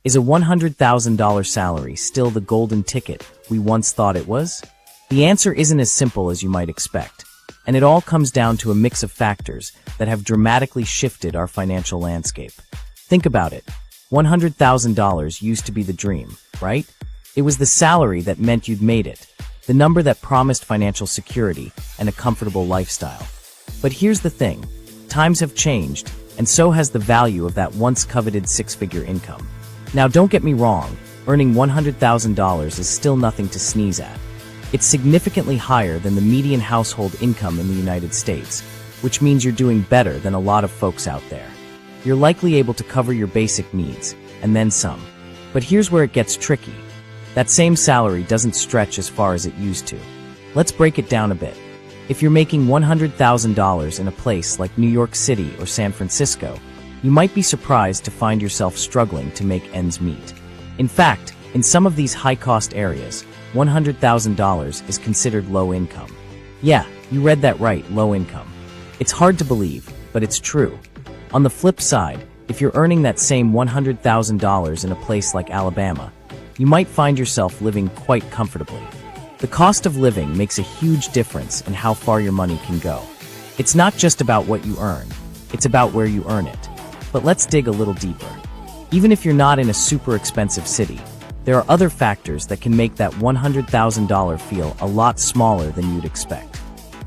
Is a $100,000 salary still the golden ticket we once thought it was? The answer isn't as simple as you might expect, and it all comes down to a mix of factors that have dramatically shifted our financial landscape. Think about it. $100,000 used to be the dream, right? It was the salary that meant you'd made it, the number that promised financial security and a comfortable lifestyle. But here's the thing. Times have changed, and so has the value of that once coveted six-figure income. Now, don't get me wrong, earning $100,000 is still nothing to sneeze at. It's significantly higher than the median household income in the United States, which means you're doing better than a lot of folks out there. You're likely able to cover your basic needs, and then some. But here's where it gets tricky. That same salary doesn't stretch as far as it used to. Let's break it down a bit. If you're making $100,000 in a place like New York City or San Francisco, you might be surprised to find yourself struggling to make ends meet. In fact, in some of these high-cost areas, $100,000 is considered low income. Yeah, you read that right, low income. It's hard to believe, but it's true. On the flip side, if you're earning that same $100,000 in a place like Alabama, you might find yourself living quite comfortably. The cost of living makes a huge difference in how far your money can go. It's not just about what you earn, it's about where you earn it. But let's dig a little deeper. Even if you're not in a super expensive city, there are other factors that can make that $100,000 feel a lot smaller than you'd expect.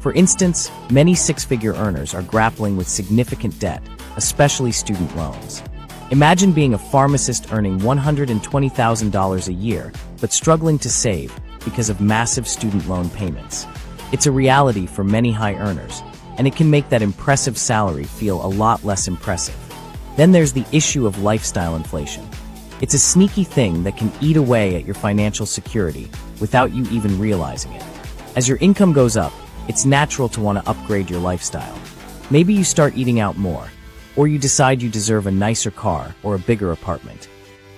For instance, many six-figure earners are grappling with significant debt, especially student loans. Imagine being a pharmacist earning $120,000 a year, but struggling to save because of massive student loan payments. It's a reality for many high earners, and it can make that impressive salary feel a lot less impressive. Then there's the issue of lifestyle inflation. It's a sneaky thing that can eat away at your financial security without you even realizing it. As your income goes up, it's natural to want to upgrade your lifestyle. Maybe you start eating out more, or you decide you deserve a nicer car or a bigger apartment.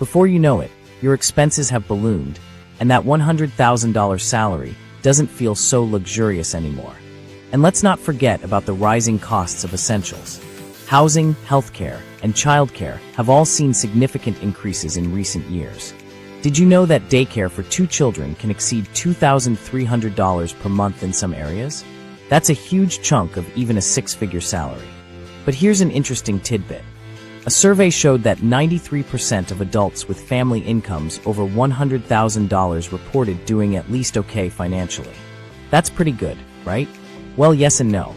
Before you know it, your expenses have ballooned, and that $100,000 salary doesn't feel so luxurious anymore. And let's not forget about the rising costs of essentials. Housing, healthcare, and childcare have all seen significant increases in recent years. Did you know that daycare for 2 children can exceed $2,300 per month in some areas? That's a huge chunk of even a six-figure salary. But here's an interesting tidbit. A survey showed that 93% of adults with family incomes over $100,000 reported doing at least okay financially. That's pretty good, right? Well, yes and no.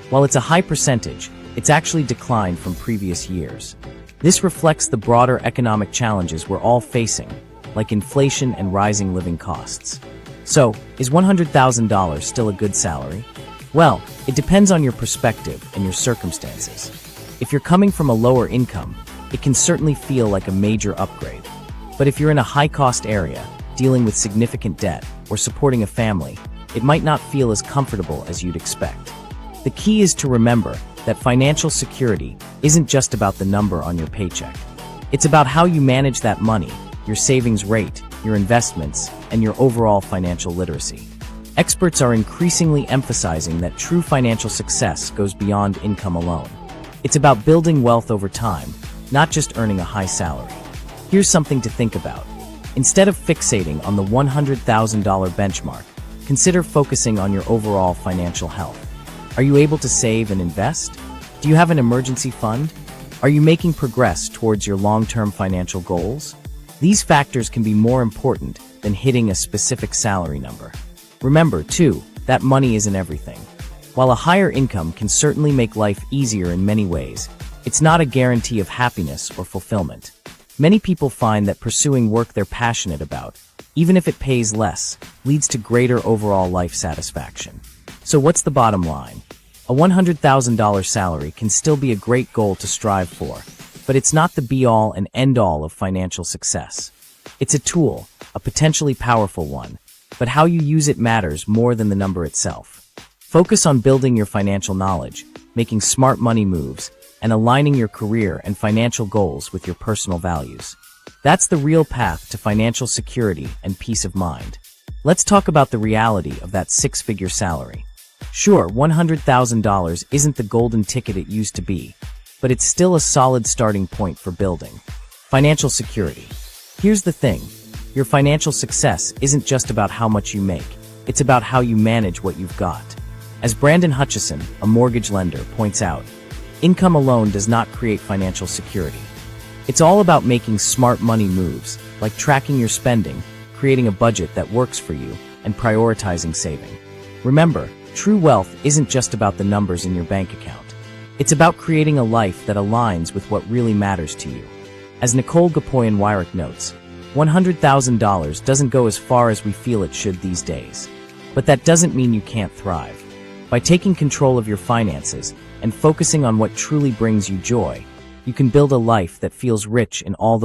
While it's a high percentage, it's actually declined from previous years. This reflects the broader economic challenges we're all facing, like inflation and rising living costs. So, is $100,000 still a good salary? Well, it depends on your perspective and your circumstances. If you're coming from a lower income, it can certainly feel like a major upgrade. But if you're in a high-cost area, dealing with significant debt, or supporting a family, it might not feel as comfortable as you'd expect. The key is to remember that financial security isn't just about the number on your paycheck. It's about how you manage that money, your savings rate, your investments, and your overall financial literacy. Experts are increasingly emphasizing that true financial success goes beyond income alone. It's about building wealth over time, not just earning a high salary. Here's something to think about. Instead of fixating on the $100,000 benchmark, consider focusing on your overall financial health. Are you able to save and invest? Do you have an emergency fund? Are you making progress towards your long-term financial goals? These factors can be more important than hitting a specific salary number. Remember, too, that money isn't everything. While a higher income can certainly make life easier in many ways, it's not a guarantee of happiness or fulfillment. Many people find that pursuing work they're passionate about, even if it pays less, leads to greater overall life satisfaction. So what's the bottom line? A $100,000 salary can still be a great goal to strive for, but it's not the be-all and end-all of financial success. It's a tool, a potentially powerful one, but how you use it matters more than the number itself. Focus on building your financial knowledge, making smart money moves, and aligning your career and financial goals with your personal values. That's the real path to financial security and peace of mind. Let's talk about the reality of that six-figure salary. Sure, $100,000 isn't the golden ticket it used to be, but it's still a solid starting point for building financial security. Here's the thing. Your financial success isn't just about how much you make. It's about how you manage what you've got. As Brandon Hutchison, a mortgage lender, points out, income alone does not create financial security. It's all about making smart money moves, like tracking your spending, creating a budget that works for you, and prioritizing saving. Remember, true wealth isn't just about the numbers in your bank account. It's about creating a life that aligns with what really matters to you. As Nicole Gapoyan-Wyrick notes, $100,000 doesn't go as far as we feel it should these days. But that doesn't mean you can't thrive. By taking control of your finances and focusing on what truly brings you joy, you can build a life that feels rich in all the